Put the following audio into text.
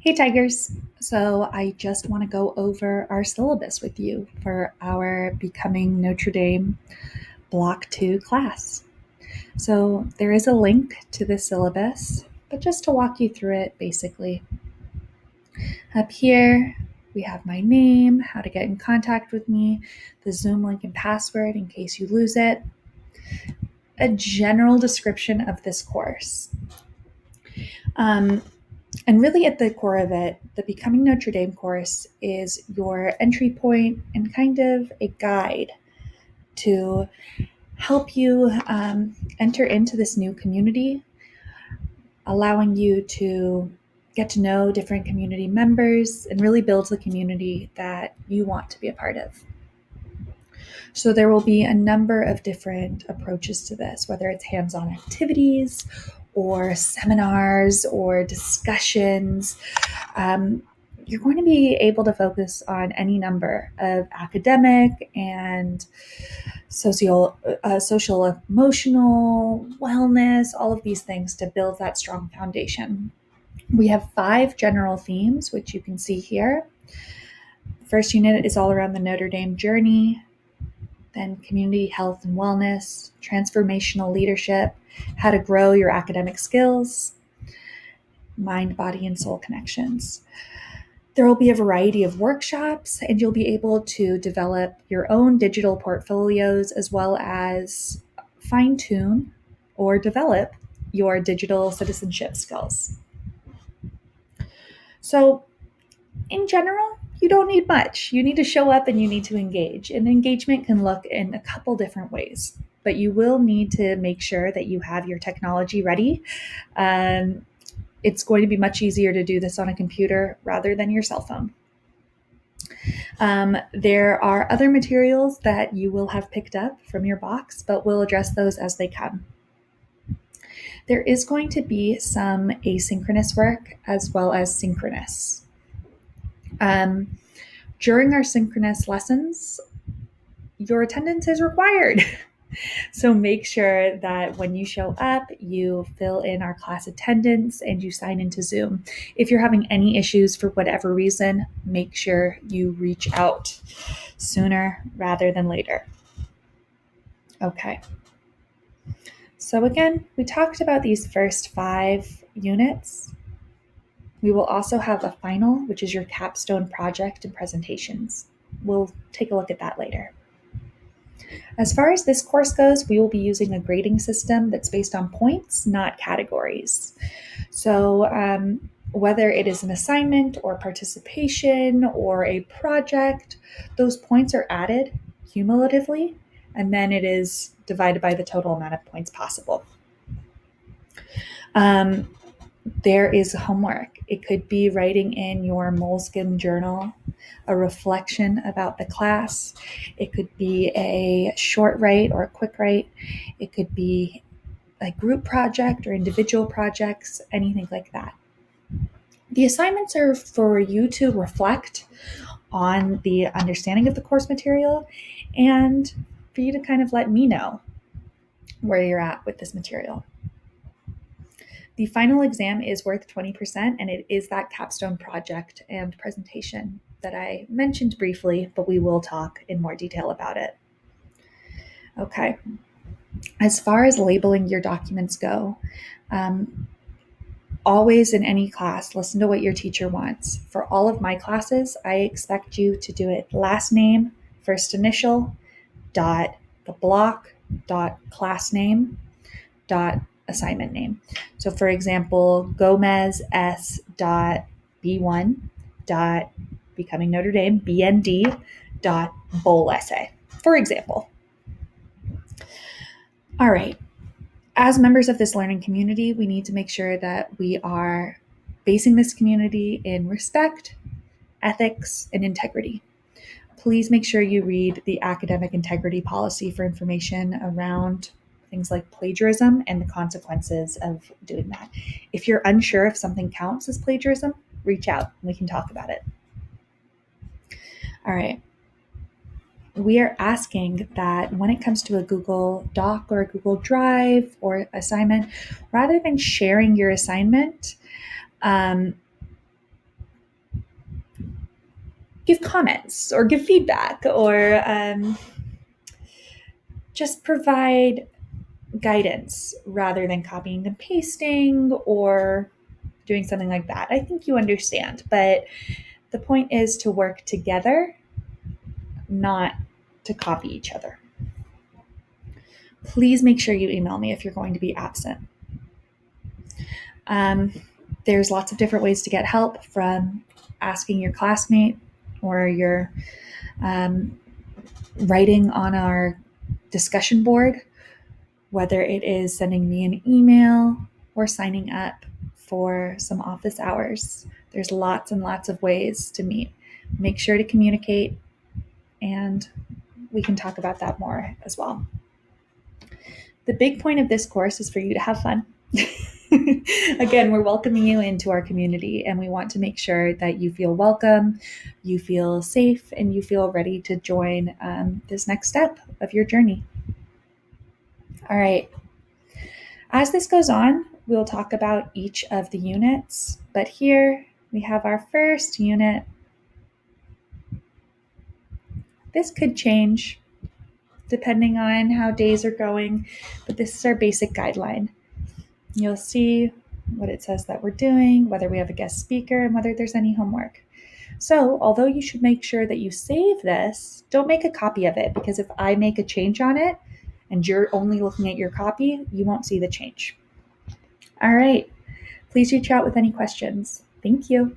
Hey Tigers! So I just want to go over our syllabus with you for our Becoming Notre Dame Block 2 class. So there is a link to the syllabus, but just to walk you through it basically. Up here, we have my name, how to get in contact with me, the Zoom link and password in case you lose it, a general description of this course. And really, at the core of it, the Becoming Notre Dame course is your entry point and kind of a guide to help you enter into this new community, allowing you to get to know different community members and really build the community that you want to be a part of. So there will be a number of different approaches to this, whether it's hands-on activities or seminars or discussions. You're going to be able to focus on any number of academic and social, emotional, wellness, all of these things to build that strong foundation. We have 5 general themes, which you can see here. The first unit is all around the Notre Dame journey, then community health and wellness, transformational leadership, how to grow your academic skills, mind, body, and soul connections. There will be a variety of workshops, and you'll be able to develop your own digital portfolios as well as fine tune or develop your digital citizenship skills. So, in general, you don't need much. You need to show up and you need to engage. And engagement can look in a couple different ways, but you will need to make sure that you have your technology ready. It's going to be much easier to do this on a computer rather than your cell phone. There are other materials that you will have picked up from your box, but we'll address those as they come. There is going to be some asynchronous work as well as synchronous. During our synchronous lessons, your attendance is required. So make sure that when you show up, you fill in our class attendance and you sign into Zoom. If you're having any issues for whatever reason, make sure you reach out sooner rather than later. Okay. So again, we talked about these first 5 units. We will also have a final, which is your capstone project and presentations. We'll take a look at that later. As far as this course goes, we will be using a grading system that's based on points, not categories. So whether it is an assignment or participation or a project, those points are added cumulatively, and then it is divided by the total amount of points possible. There is homework. It could be writing in your Moleskin journal a reflection about the class. It could be a short write or a quick write. It could be a group project or individual projects, anything like that. The assignments are for you to reflect on the understanding of the course material and for you to kind of let me know where you're at with this material. The final exam is worth 20%, and it is that capstone project and presentation that I mentioned briefly, but we will talk in more detail about it. Okay. As far as labeling your documents go, always in any class, listen to what your teacher wants. For all of my classes, I expect you to do it last name, first initial, dot the block, dot class name, dot assignment name. So for example, Gomez S. B1. Becoming Notre Dame, BND. Bowl essay, for example. All right. As members of this learning community, we need to make sure that we are basing this community in respect, ethics, and integrity. Please make sure you read the academic integrity policy for information around things like plagiarism and the consequences of doing that. If you're unsure if something counts as plagiarism, reach out and we can talk about it. All right. We are asking that when it comes to a Google Doc or a Google Drive or assignment, rather than sharing your assignment, give comments or give feedback or just provide guidance rather than copying and pasting or doing something like that. I think you understand, but the point is to work together, not to copy each other. Please make sure you email me if you're going to be absent. There's lots of different ways to get help, from asking your classmate or your writing on our discussion board, whether it is sending me an email or signing up for some office hours. There's lots and lots of ways to meet. Make sure to communicate, and we can talk about that more as well. The big point of this course is for you to have fun. Again, we're welcoming you into our community, and we want to make sure that you feel welcome, you feel safe, and you feel ready to join this next step of your journey. All right. As this goes on, we'll talk about each of the units, but here we have our first unit. This could change depending on how days are going, but this is our basic guideline. You'll see what it says that we're doing, whether we have a guest speaker, and whether there's any homework. So, although you should make sure that you save this, don't make a copy of it, because if I make a change on it and you're only looking at your copy, you won't see the change. All right. Please reach out with any questions. Thank you.